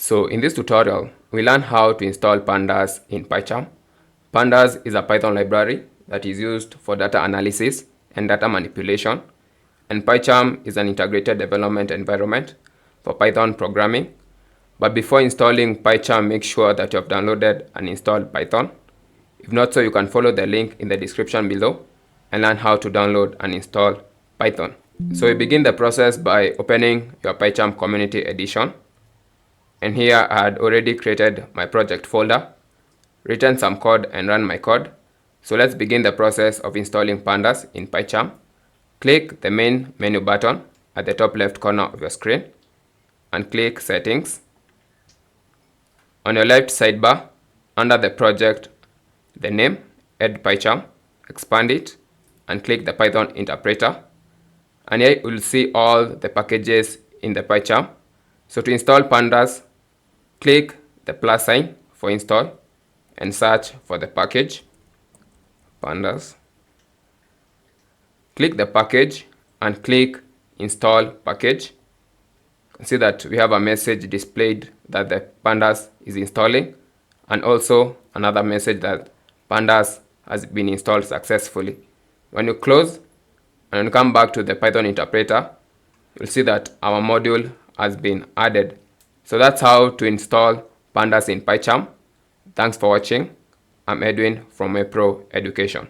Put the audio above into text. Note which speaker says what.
Speaker 1: So in this tutorial, we learn how to install Pandas in Pycharm. Pandas is a Python library that is used for data analysis and data manipulation. And Pycharm is an integrated development environment for Python programming. But before installing Pycharm, make sure that you have downloaded and installed Python. If not so, you can follow the link in the description below and learn how to download and install Python. So we begin the process by opening your Pycharm Community Edition. And here I had already created my project folder, written some code and run my code. So let's begin the process of installing Pandas in Pycharm. Click the main menu button at the top left corner of your screen and click Settings. On your left sidebar, under the project, the name, add Pycharm, expand it, and click the Python interpreter. And here you will see all the packages in the Pycharm. So to install Pandas, click the plus sign for install and search for the package, Pandas. Click the package and click install package. You can see that we have a message displayed that the Pandas is installing, and also another message that Pandas has been installed successfully. When you close and come back to the Python interpreter, you'll see that our module has been added. So that's how to install Pandas in Pycharm. Thanks for watching. I'm Edwin from Pro Education.